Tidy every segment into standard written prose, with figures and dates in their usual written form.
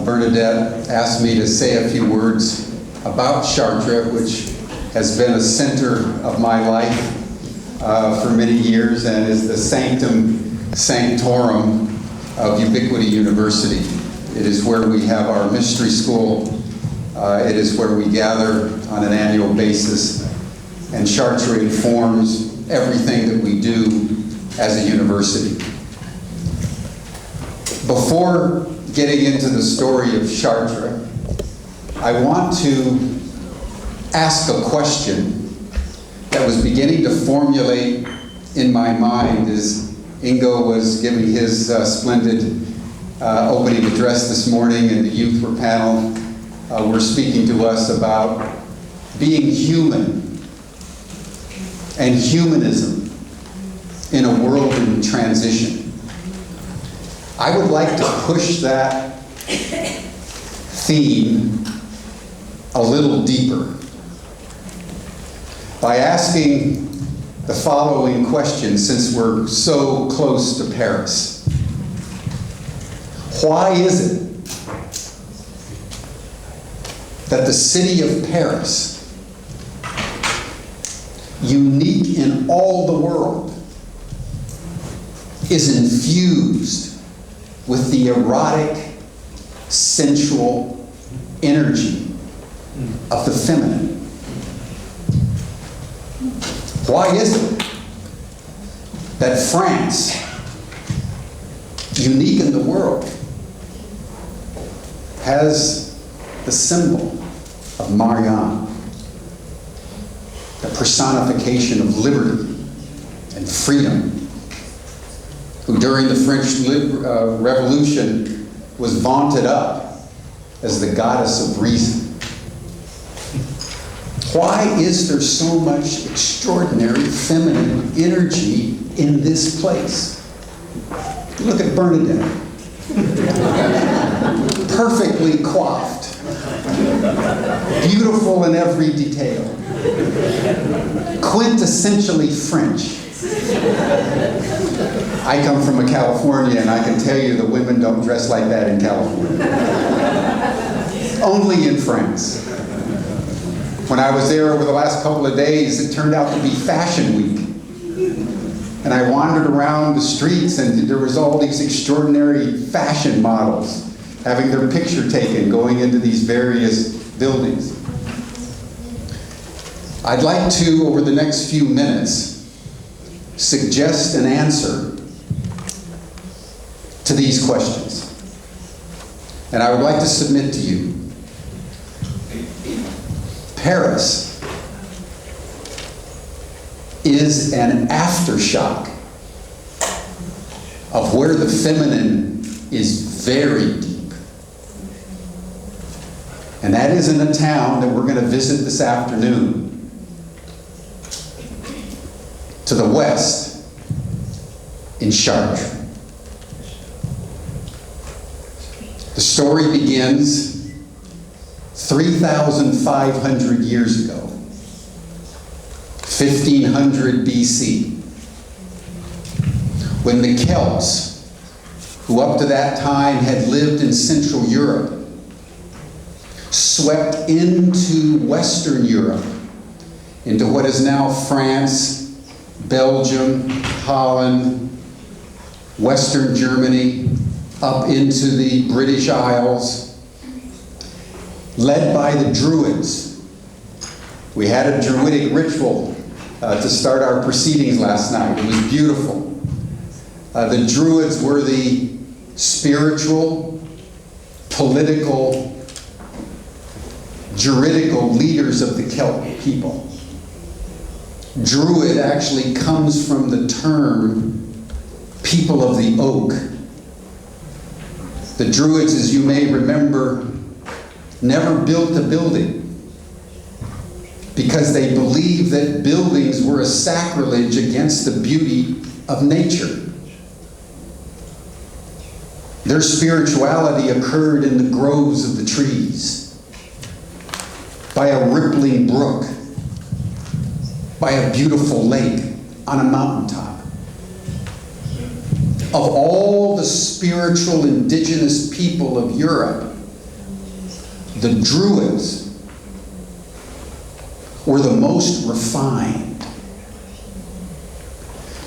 Bernadette asked me to say a few words about Chartres, which has been a center of my life for many years and is the sanctum sanctorum of Ubiquity University. It is where we have our mystery school. It is where we gather on an annual basis, and Chartres informs everything that we do as a university. Before getting into the story of Chartres, I want to ask a question that was beginning to formulate in my mind as Ingo was giving his splendid opening address this morning, and the youth were speaking to us about being human and humanism in a world in transition. I would like to push that theme a little deeper by asking the following question, since we're so close to Paris. Why is it that the city of Paris, unique in all the world, is infused with the erotic, sensual energy of the feminine? Why is it that France, unique in the world, has the symbol of Marianne, the personification of liberty and freedom, who during the French Revolution was vaunted up as the goddess of reason? Why is there so much extraordinary feminine energy in this place? Look at Bernadette. Perfectly coiffed. Beautiful in every detail. Quintessentially French. I come from California, and I can tell you the women don't dress like that in California. Only in France. When I was there over the last couple of days, it turned out to be Fashion Week. And I wandered around the streets, and there was all these extraordinary fashion models having their picture taken going into these various buildings. I'd like to, over the next few minutes, suggest an answer to these questions. And I would like to submit to you, Paris is an aftershock of where the feminine is very deep. And that is in a town that we're going to visit this afternoon. To the west, in Chartres. The story begins 3,500 years ago, 1500 BC, when the Celts, who up to that time had lived in Central Europe, swept into Western Europe, into what is now France, Belgium, Holland, Western Germany, up into the British Isles, led by the Druids. We had a Druidic ritual to start our proceedings last night. It was beautiful. The Druids were the spiritual, political, juridical leaders of the Celtic people. Druid actually comes from the term people of the oak. The Druids, as you may remember, never built a building because they believed that buildings were a sacrilege against the beauty of nature. Their spirituality occurred in the groves of the trees, by a rippling brook, by a beautiful lake on a mountaintop. Of all the spiritual indigenous people of Europe, the Druids were the most refined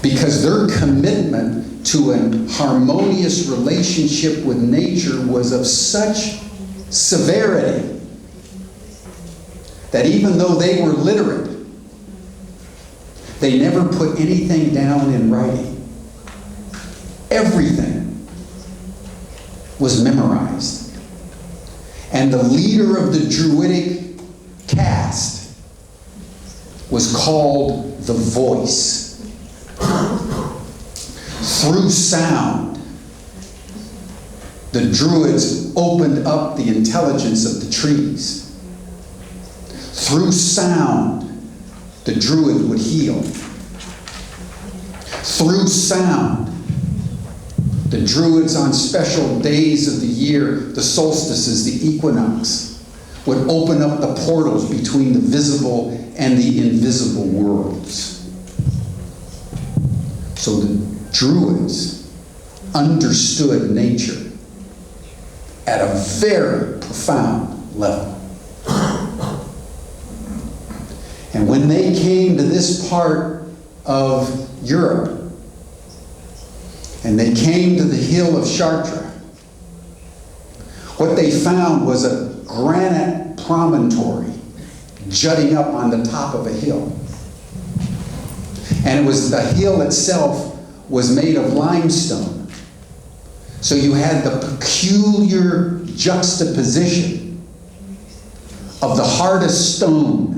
because their commitment to a harmonious relationship with nature was of such severity that even though they were literate, they never put anything down in writing. Everything was memorized. And the leader of the Druidic caste was called the voice. Through sound, the Druids opened up the intelligence of the trees. Through sound, the Druid would heal. Through sound, the Druids on special days of the year, the solstices, the equinox, would open up the portals between the visible and the invisible worlds. So the Druids understood nature at a very profound level. And when they came to this part of Europe, and they came to the hill of Chartres, what they found was a granite promontory jutting up on the top of a hill. And it was the hill itself was made of limestone. So you had the peculiar juxtaposition of the hardest stone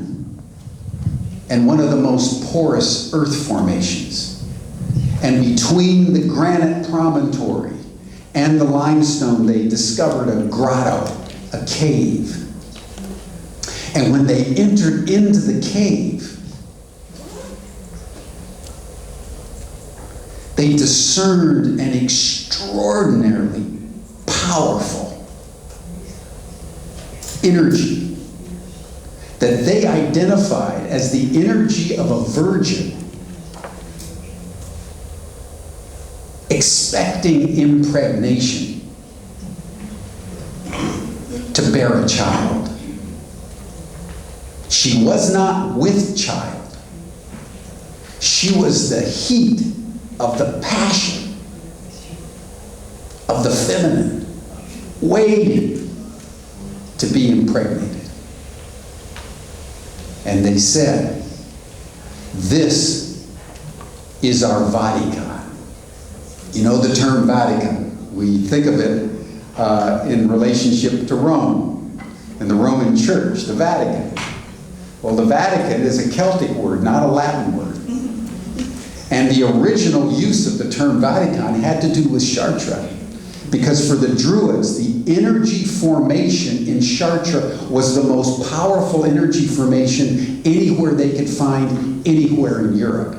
and one of the most porous earth formations. And between the granite promontory and the limestone, they discovered a grotto, a cave. And when they entered into the cave, they discerned an extraordinarily powerful energy that they identified as the energy of a virgin expecting impregnation to bear a child. She was not with child. She was the heat of the passion of the feminine, waiting to be impregnated. And they said, "This is our Vatican." You know the term Vatican. We think of it in relationship to Rome and the Roman Church, the Vatican. Well, the Vatican is a Celtic word, not a Latin word. And the original use of the term Vatican had to do with Chartres. Because for the Druids, the energy formation in Chartres was the most powerful energy formation anywhere they could find anywhere in Europe.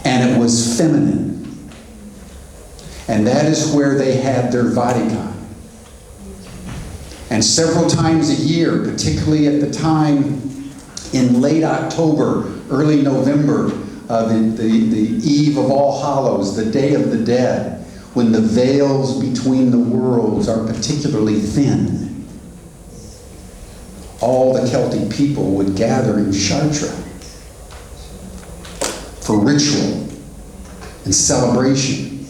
And it was feminine. And that is where they had their Vatican. And several times a year, particularly at the time in late October, early November, the eve of All Hallows, the Day of the Dead, when the veils between the worlds are particularly thin, all the Celtic people would gather in Chartres for ritual and celebration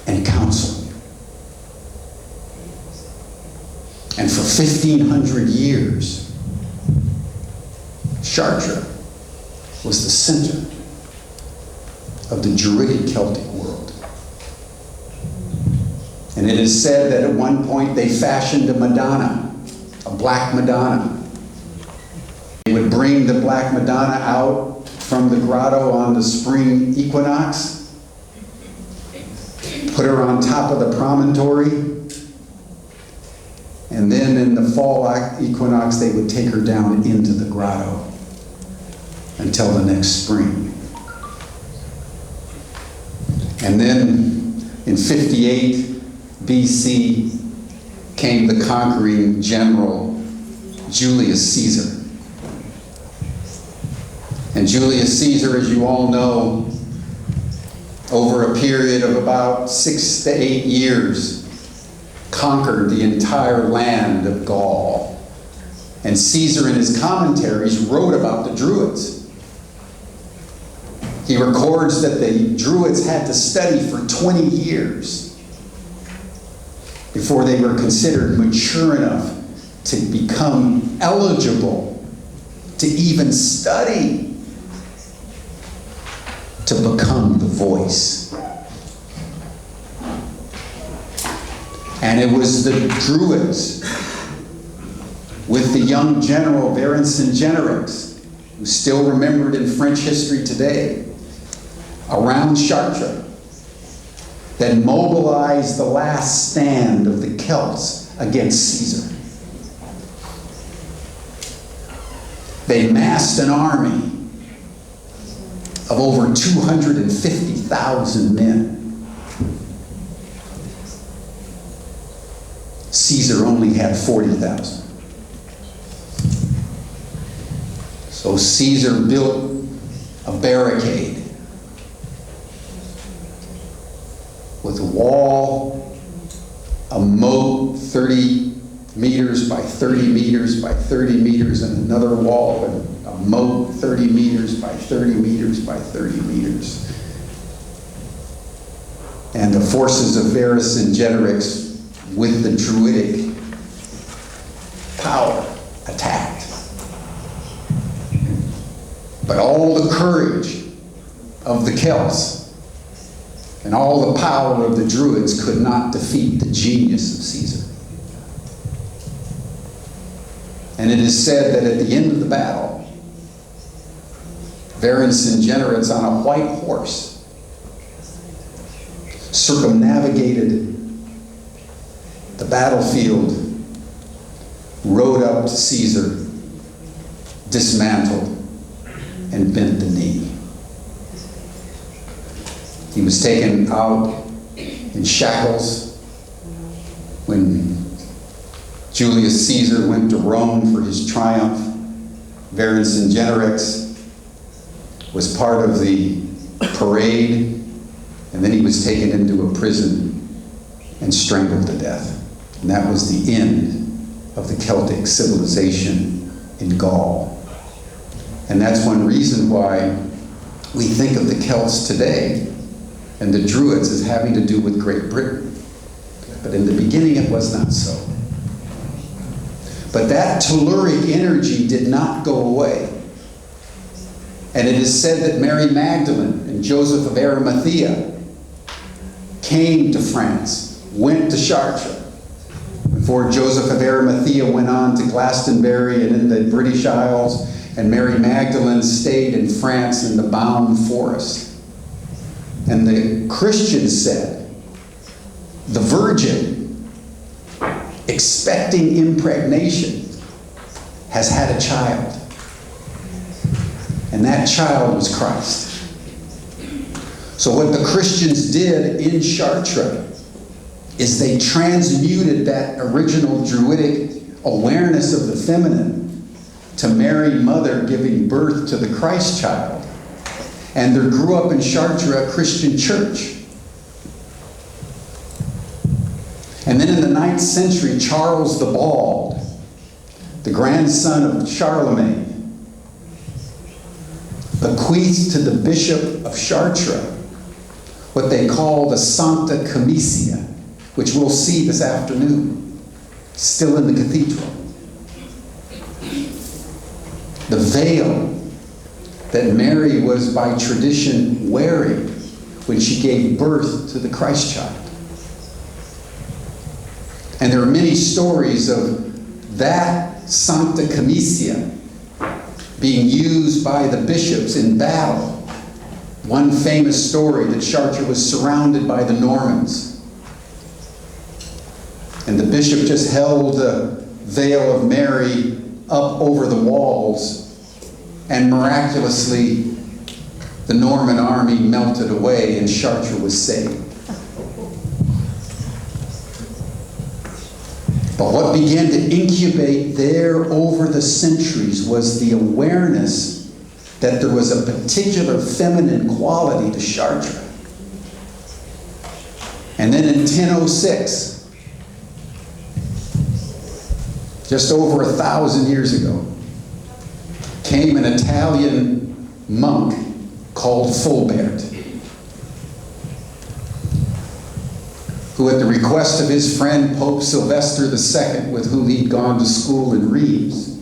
and counsel. And for 1,500 years, Chartres was the center of the Druidic Celtic world. And it is said that at one point they fashioned a Madonna, a black Madonna. They would bring the black Madonna out from the grotto on the spring equinox, put her on top of the promontory, and then in the fall equinox they would take her down into the grotto until the next spring. And then in 58 BC came the conquering general Julius Caesar. And Julius Caesar, as you all know, over a period of about 6 to 8 years, conquered the entire land of Gaul. And Caesar, in his commentaries, wrote about the Druids. He records that the Druids had to study for 20 years before they were considered mature enough to become eligible to even study to become the voice. And it was the Druids with the young general Vercingetorix, who's still remembered in French history today, around Chartres, that mobilized the last stand of the Celts against Caesar. They massed an army of over 250,000 men. Caesar only had 40,000. So Caesar built a barricade with a wall, a moat 30 meters by 30 meters by 30 meters, and another wall, and a moat 30 meters by 30 meters by 30 meters. And the forces of Vercingetorix, with the Druidic power, attacked. But all the courage of the Celts and all the power of the Druids could not defeat the genius of Caesar. And it is said that at the end of the battle, Vercingetorix on a white horse circumnavigated the battlefield, rode up to Caesar, dismantled, and bent the knee. He was taken out in shackles when Julius Caesar went to Rome for his triumph. Vercingetorix was part of the parade, and then he was taken into a prison and strangled to death. And that was the end of the Celtic civilization in Gaul. And that's one reason why we think of the Celts today and the Druids as having to do with Great Britain. But in the beginning it was not so. But that telluric energy did not go away. And it is said that Mary Magdalene and Joseph of Arimathea came to France, went to Chartres, before Joseph of Arimathea went on to Glastonbury and in the British Isles, and Mary Magdalene stayed in France in the Bound Forest. And the Christians said, the Virgin, expecting impregnation, has had a child. And that child was Christ. So what the Christians did in Chartres is they transmuted that original Druidic awareness of the feminine to Mary Mother giving birth to the Christ child. And there grew up in Chartres a Christian church. And then in the 9th century, Charles the Bald, the grandson of Charlemagne, bequeathed to the Bishop of Chartres what they call the Sancta Camicia, which we'll see this afternoon, still in the cathedral. The veil that Mary was by tradition wearing when she gave birth to the Christ child. And there are many stories of that Sancta Camicia being used by the bishops in battle. One famous story that Chartres was surrounded by the Normans. And the bishop just held the veil of Mary up over the walls, and miraculously the Norman army melted away and Chartres was saved. But what began to incubate there over the centuries was the awareness that there was a particular feminine quality to Chartres. And then in 1006, just over 1,000 years ago, came an Italian monk called Fulbert, who at the request of his friend Pope Sylvester II, with whom he'd gone to school in Rheims,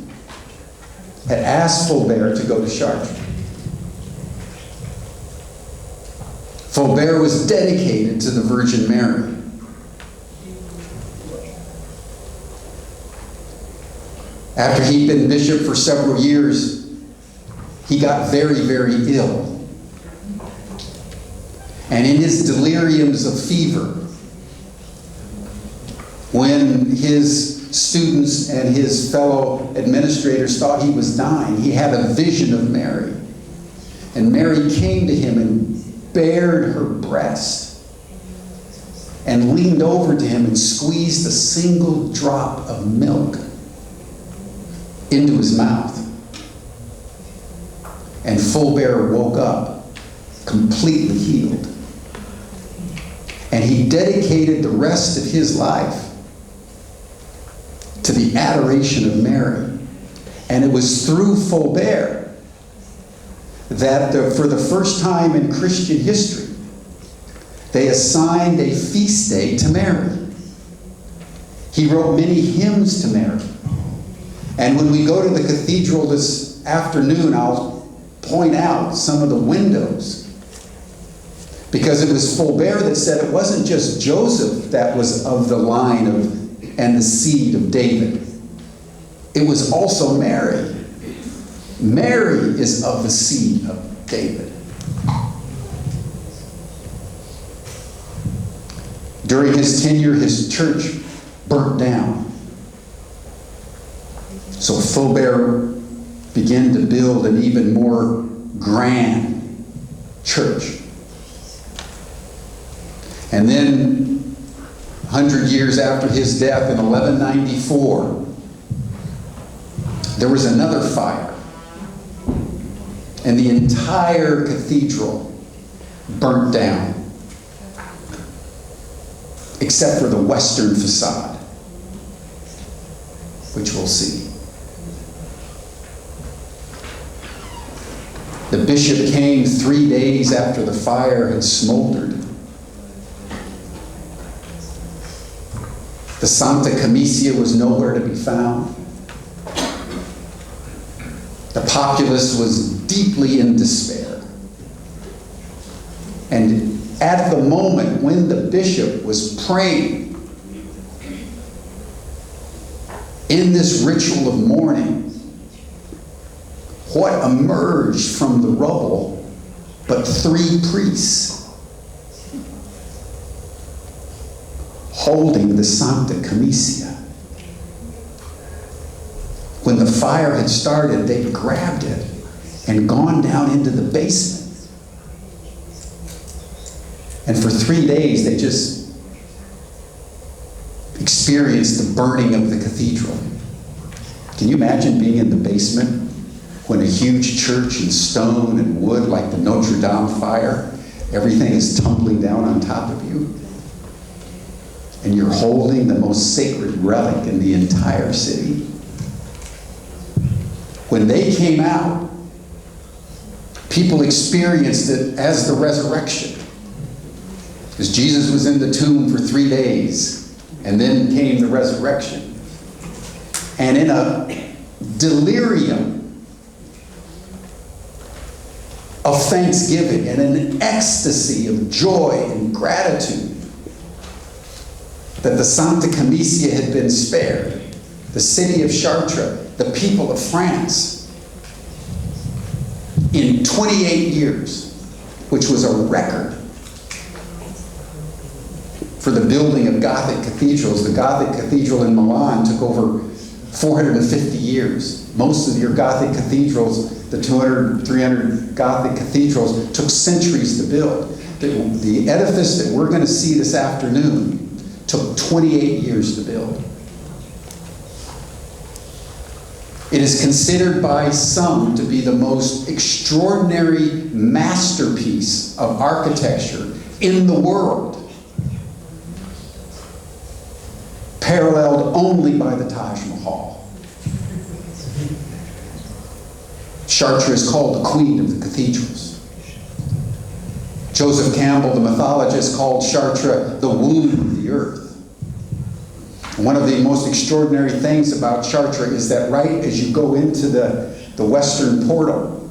had asked Fulbert to go to Chartres. Fulbert was dedicated to the Virgin Mary. After he'd been bishop for several years, he got very, very ill. And in his deliriums of fever, when his students and his fellow administrators thought he was dying, he had a vision of Mary. And Mary came to him and bared her breast and leaned over to him and squeezed a single drop of milk into his mouth. And Fulbert woke up completely healed. And he dedicated the rest of his life to the adoration of Mary. And it was through Fulbert that for the first time in Christian history, they assigned a feast day to Mary. He wrote many hymns to Mary. And when we go to the cathedral this afternoon, I'll point out some of the windows. Because it was Fulbert that said it wasn't just Joseph that was of the line of and the seed of David. It was also Mary. Mary is of the seed of David. During his tenure, his church burnt down. So Fulbert began to build an even more grand church. And then 100 years after his death in 1194, there was another fire. And the entire cathedral burnt down, except for the western facade, which we'll see. The bishop came 3 days after the fire had smoldered. The Sancta Comisia was nowhere to be found. The populace was deeply in despair. And at the moment when the bishop was praying in this ritual of mourning, what emerged from the rubble but 3 priests holding the Sancta Comisia. When the fire had started, they grabbed it and gone down into the basement. And for 3 days, they just experienced the burning of the cathedral. Can you imagine being in the basement when a huge church in stone and wood like the Notre Dame fire, everything is tumbling down on top of you? And you're holding the most sacred relic in the entire city. When they came out, people experienced it as the resurrection. Because Jesus was in the tomb for 3 days, and then came the resurrection. And in a delirium of thanksgiving and an ecstasy of joy and gratitude, that the Sancta Comisia had been spared, the city of Chartres, the people of France, in 28 years, which was a record for the building of Gothic cathedrals. The Gothic cathedral in Milan took over 450 years. Most of your Gothic cathedrals, the 200, 300 Gothic cathedrals, took centuries to build. The edifice that we're going to see this afternoon took 28 years to build. It is considered by some to be the most extraordinary masterpiece of architecture in the world, paralleled only by the Taj Mahal. Chartres is called the queen of the cathedrals. Joseph Campbell, the mythologist, called Chartres the womb of the earth. And one of the most extraordinary things about Chartres is that right as you go into the western portal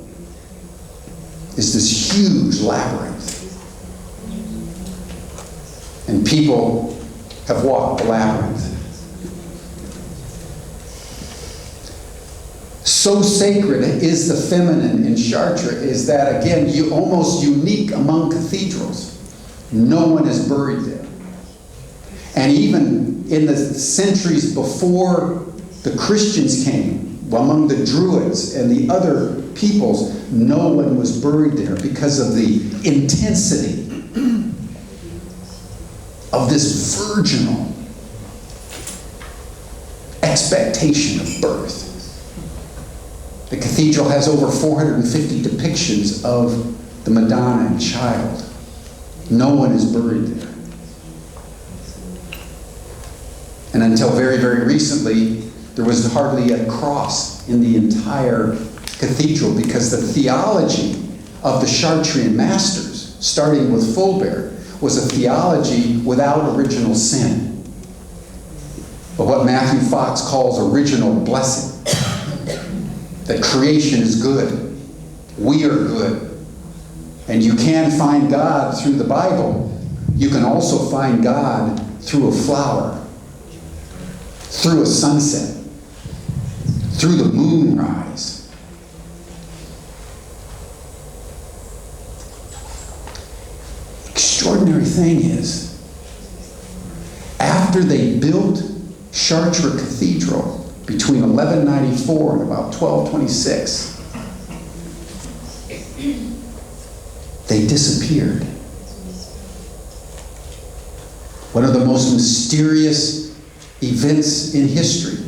is this huge labyrinth. And people have walked the labyrinth. So sacred is the feminine in Chartres is that, again, almost unique among cathedrals. No one is buried there. And even in the centuries before the Christians came, among the Druids and the other peoples, no one was buried there because of the intensity of this virginal expectation of birth. The cathedral has over 450 depictions of the Madonna and Child. No one is buried there. And until very, very recently, there was hardly a cross in the entire cathedral because the theology of the Chartrian masters, starting with Fulbert, was a theology without original sin, but what Matthew Fox calls original blessing. That creation is good, we are good, and you can find God through the Bible. You can also find God through a flower, through a sunset, through the moonrise. Extraordinary thing is, after they built Chartres Cathedral between 1194 and about 1226, they disappeared. One of the most mysterious events in history.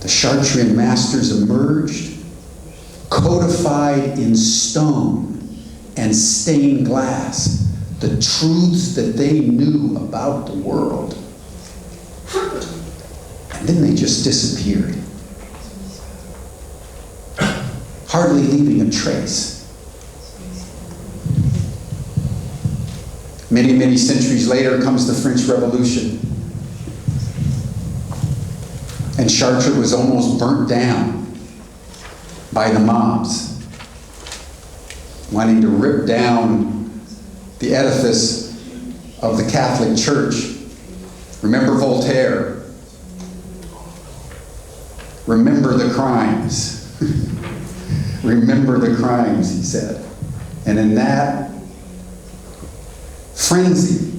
The Chartrian masters emerged, codified in stone and stained glass, the truths that they knew about the world. And then they just disappeared, hardly leaving a trace. Many, many centuries later comes the French Revolution. And Chartres was almost burnt down by the mobs, wanting to rip down the edifice of the Catholic Church. Remember Voltaire. Remember the crimes. Remember the crimes, he said. And in that frenzy,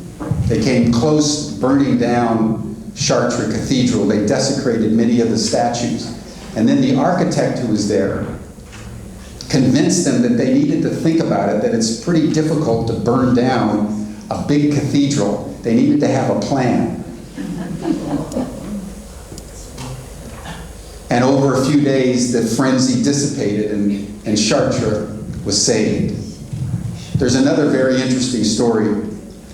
they came close to burning down Chartres Cathedral. They desecrated many of the statues. And then the architect who was there convinced them that they needed to think about it, that it's pretty difficult to burn down a big cathedral. They needed to have a plan. And over a few days, the frenzy dissipated and Chartres was saved. There's another very interesting story.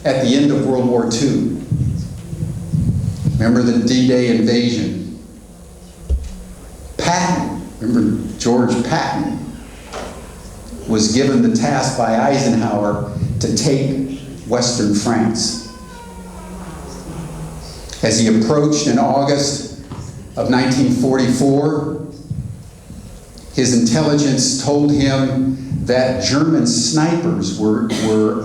At the end of World War II, remember the D-Day invasion? Patton, remember George Patton, was given the task by Eisenhower to take Western France. As he approached in August of 1944, his intelligence told him that German snipers were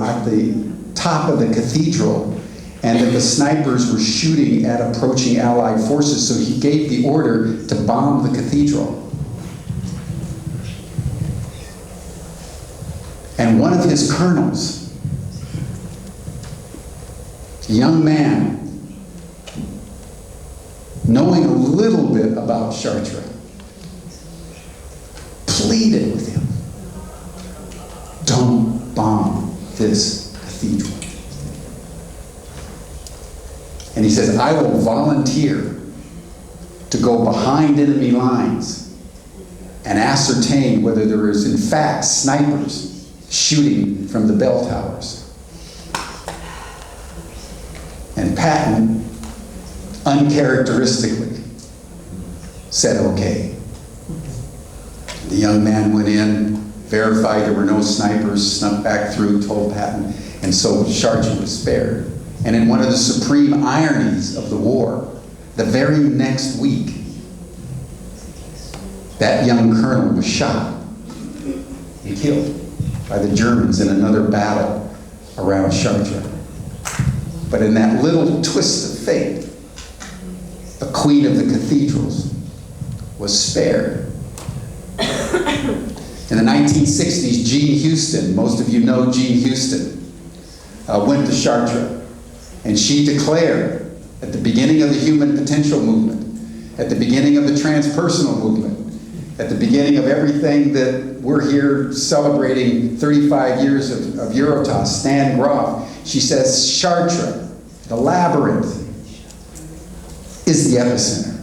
at the top of the cathedral and that the snipers were shooting at approaching Allied forces, so he gave the order to bomb the cathedral. And one of his colonels, a young man, knowing a little bit about Chartres, pleaded with him, don't bomb this cathedral. And he says, I will volunteer to go behind enemy lines and ascertain whether there is in fact snipers shooting from the bell towers. And Patton, uncharacteristically, said okay. The young man went in, verified there were no snipers, snuck back through, told Patton, and so Chartres was spared. And in one of the supreme ironies of the war, the very next week, that young colonel was shot and killed by the Germans in another battle around Chartres. But in that little twist of fate, the queen of the cathedrals was spared. In the 1960s, Jean Houston, most of you know Jean Houston, went to Chartres, and she declared at the beginning of the human potential movement, at the beginning of the transpersonal movement, at the beginning of everything that we're here celebrating 35 years of eurotas, Stan Groff, she says Chartres, the labyrinth, is the epicenter.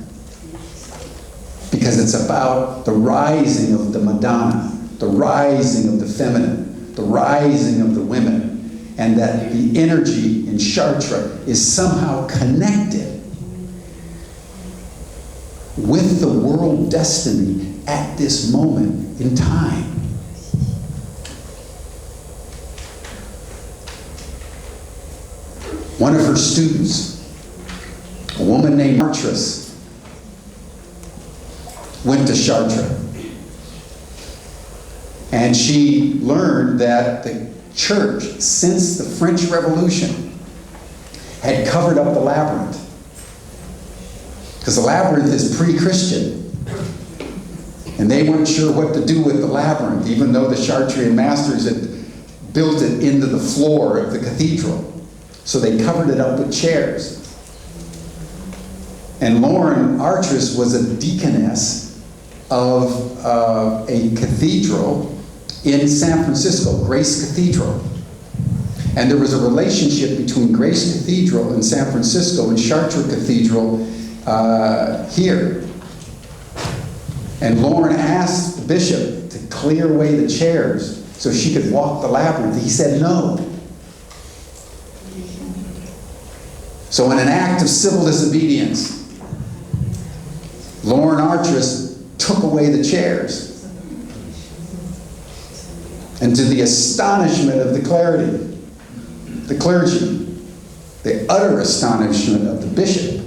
Because it's about the rising of the Madonna, the rising of the feminine, the rising of the women, and that the energy in Chartres is somehow connected with the world destiny at this moment in time. One of her students, a woman named Chartres, went to Chartres. And she learned that the church, since the French Revolution, had covered up the labyrinth. Because the labyrinth is pre-Christian. And they weren't sure what to do with the labyrinth, even though the Chartreuse masters had built it into the floor of the cathedral. So they covered it up with chairs. And Lauren Artress was a deaconess of a cathedral in San Francisco, Grace Cathedral. And there was a relationship between Grace Cathedral in San Francisco and Chartres Cathedral here. And Lauren asked the bishop to clear away the chairs so she could walk the labyrinth. He said no. So in an act of civil disobedience, Lauren Artress took away the chairs. And to the astonishment of the clergy, the utter astonishment of the bishop,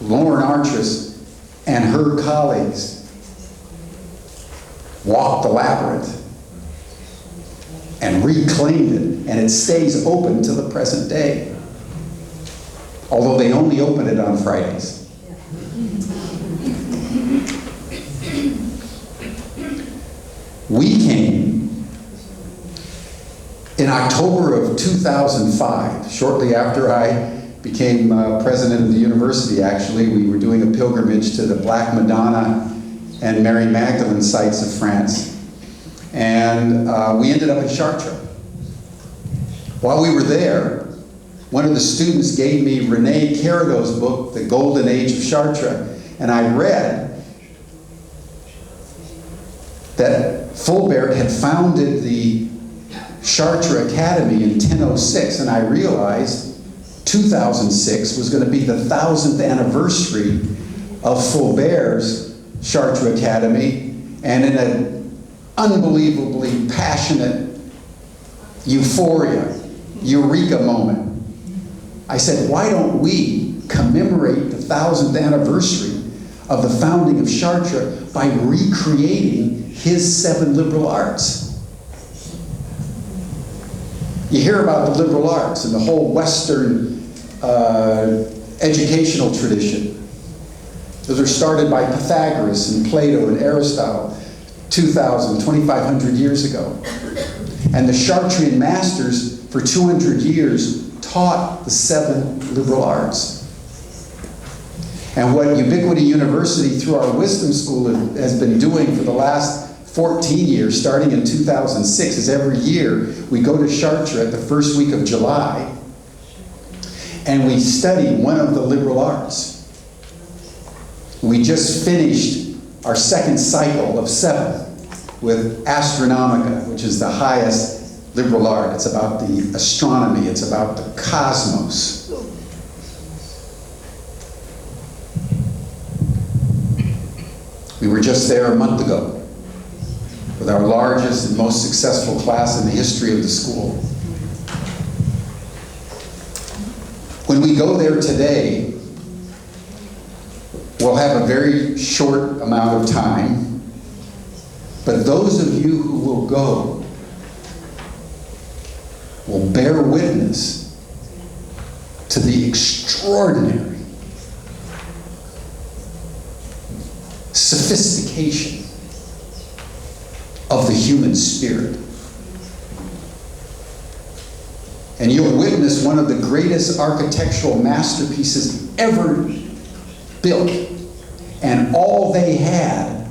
Lauren Artress and her colleagues walked the labyrinth and reclaimed it, and it stays open to the present day. Although they only open it on Fridays. We came in October of 2005, shortly after I became president of the university, actually. We were doing a pilgrimage to the Black Madonna and Mary Magdalene sites of France. And we ended up in Chartres. While we were there, one of the students gave me René Carado's book, The Golden Age of Chartres, and I read that Fulbert had founded the Chartres Academy in 1006, and I realized 2006 was going to be the 1000th anniversary of Fulbert's Chartres Academy, and in an unbelievably passionate euphoria, eureka moment, I said, why don't we commemorate the 1000th anniversary of the founding of Chartres by recreating his 7 liberal arts? You hear about the liberal arts and the whole Western educational tradition. Those are started by Pythagoras and Plato and Aristotle 2,500 years ago. And the Chartreuse masters for 200 years taught the 7 liberal arts. And what Ubiquity University through our Wisdom School has been doing for the last 14 years, starting in 2006, is every year we go to Chartres at the first week of July and we study one of the liberal arts. We just finished our 2nd cycle of 7 with Astronomica, which is the highest liberal art. It's about the astronomy, it's about the cosmos. We were just there a month ago with our largest and most successful class in the history of the school. When we go there today, we'll have a very short amount of time, but those of you who will go will bear witness to the extraordinary sophistication of the human spirit. And you'll witness one of the greatest architectural masterpieces ever built. And all they had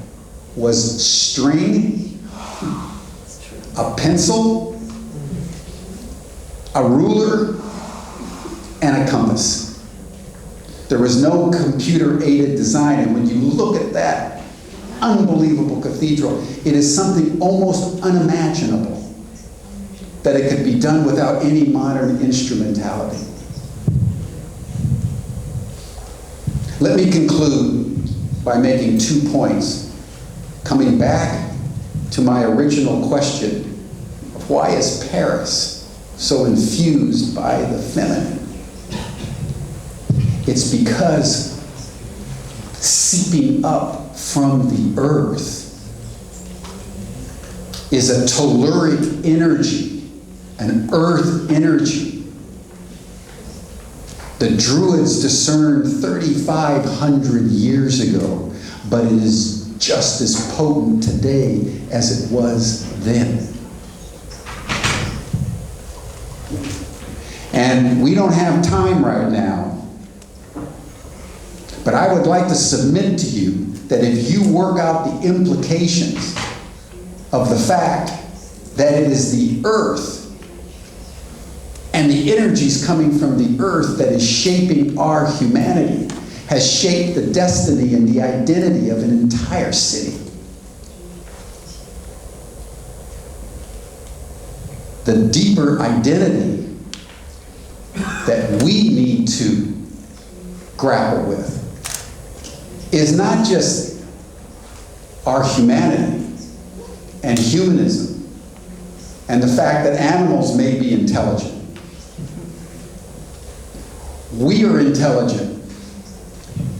was string, a pencil, a ruler, and a compass. There was no computer-aided design, and when you look at that unbelievable cathedral, it is something almost unimaginable that it could be done without any modern instrumentality. Let me conclude by making 2 points, coming back to my original question of why is Paris so infused by the feminine? It's because seeping up from the earth is a telluric energy, an earth energy. The Druids discerned 3,500 years ago, but it is just as potent today as it was then. And we don't have time right now, but I would like to submit to you that if you work out the implications of the fact that it is the earth and the energies coming from the earth that is shaping our humanity, has shaped the destiny and the identity of an entire city. The deeper identity that we need to grapple with is not just our humanity and humanism and the fact that animals may be intelligent. We are intelligent.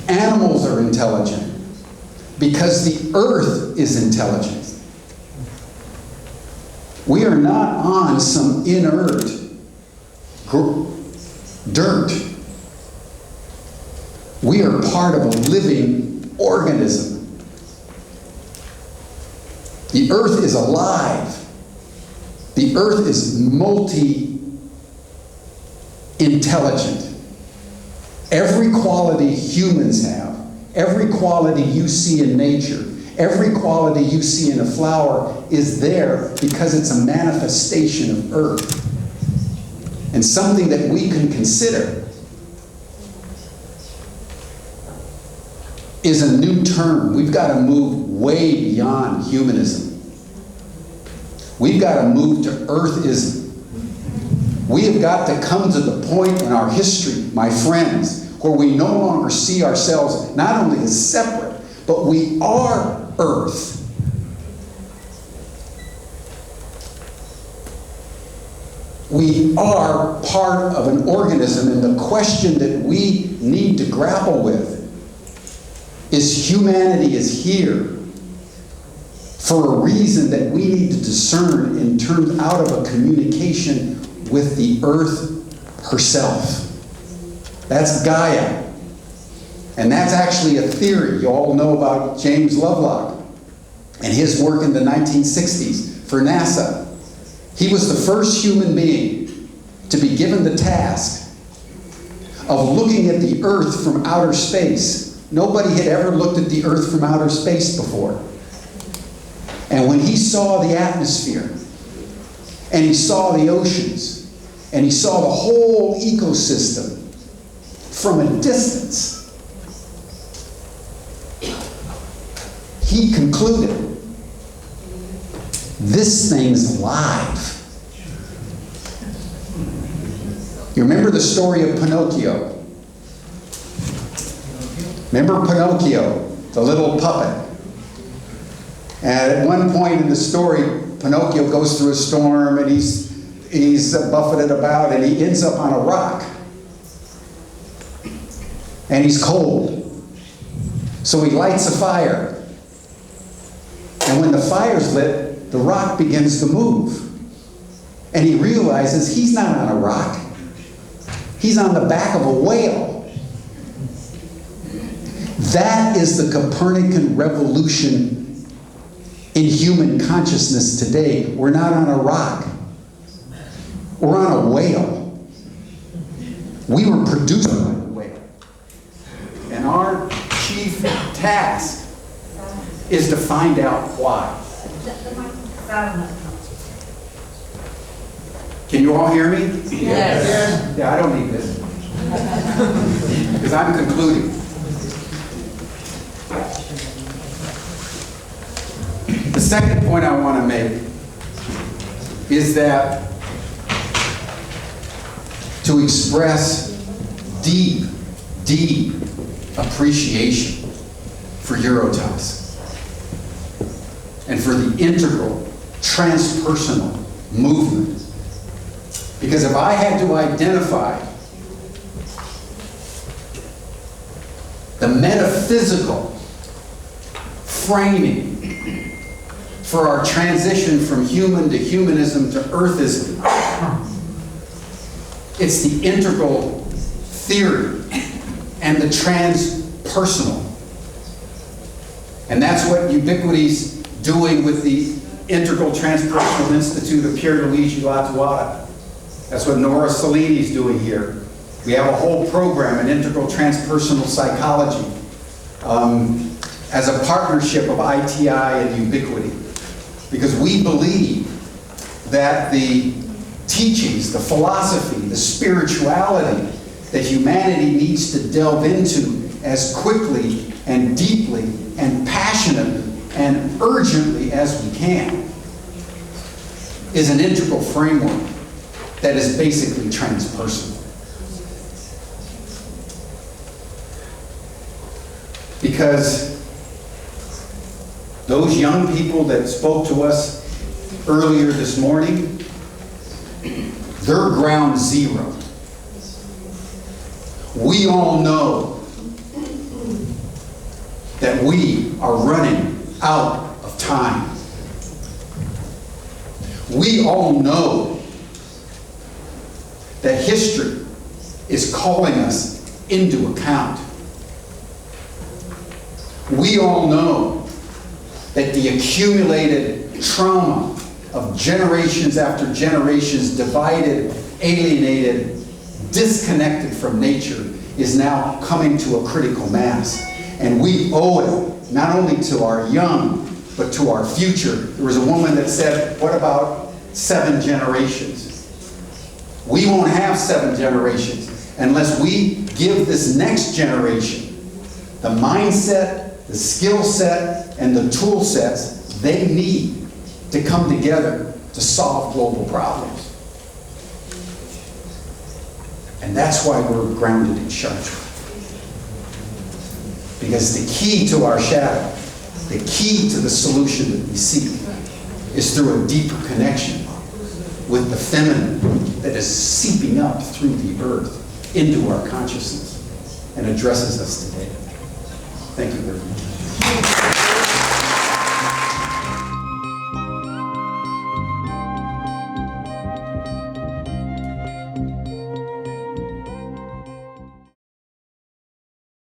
Animals are intelligent because the earth is intelligent. We are not on some inert dirt. We are part of a living organism. The earth is alive. The earth is multi-intelligent. Every quality humans have, every quality you see in nature, every quality you see in a flower is there because it's a manifestation of earth. And something that we can consider is a new term. We've got to move way beyond humanism. We've got to move to earthism. We have got to come to the point in our history, my friends, where we no longer see ourselves not only as separate, but we are earth. We are part of an organism, and the question that we need to grapple with is humanity is here for a reason that we need to discern in terms out of a communication with the earth herself. That's Gaia. And that's actually a theory. You all know about James Lovelock and his work in the 1960s for NASA. He was the first human being to be given the task of looking at the earth from outer space. Nobody had ever looked at the earth from outer space before. And when he saw the atmosphere, and he saw the oceans, and he saw the whole ecosystem from a distance, he concluded, this thing's alive. You remember the story of Pinocchio? Remember Pinocchio, the little puppet And at one point in the story, Pinocchio goes through a storm and he's buffeted about and he ends up on a rock. And he's cold. So he lights a fire. And when the fire's lit, the rock begins to move. And he realizes he's not on a rock. He's on the back of a whale. That is the Copernican revolution in human consciousness today. We're not on a rock. We're on a whale. We were produced by the whale. And our chief task is to find out why. Can you all hear me? Yes. Yeah, I don't need this. Because I'm concluding. The second point I want to make is that to express deep, deep appreciation for eurotas and for the integral, transpersonal movement. Because if I had to identify the metaphysical framing for our transition from human to humanism to earthism, it's the integral theory and the transpersonal. And that's what Ubiquity's doing with the Integral Transpersonal Institute of Pierluigi Latuada. That's what Nora Cellini's doing here. We have a whole program in integral transpersonal psychology as a partnership of ITI and Ubiquity. Because we believe that the teachings, the philosophy, the spirituality that humanity needs to delve into as quickly and deeply and passionately and urgently as we can is an integral framework that is basically transpersonal. Because those young people that spoke to us earlier this morning, they're ground zero. We all know that we are running out of time. We all know that history is calling us into account. We all know that the accumulated trauma of generations after generations, divided, alienated, disconnected from nature, is now coming to a critical mass. And we owe it not only to our young, but to our future. There was a woman that said, what about 7 generations? We won't have 7 generations unless we give this next generation the mindset, the skill set, and the tool sets they need to come together to solve global problems. And that's why we're grounded in Chartres. Because the key to our shadow, the key to the solution that we seek, is through a deeper connection with the feminine that is seeping up through the earth into our consciousness and addresses us today. Thank you very much.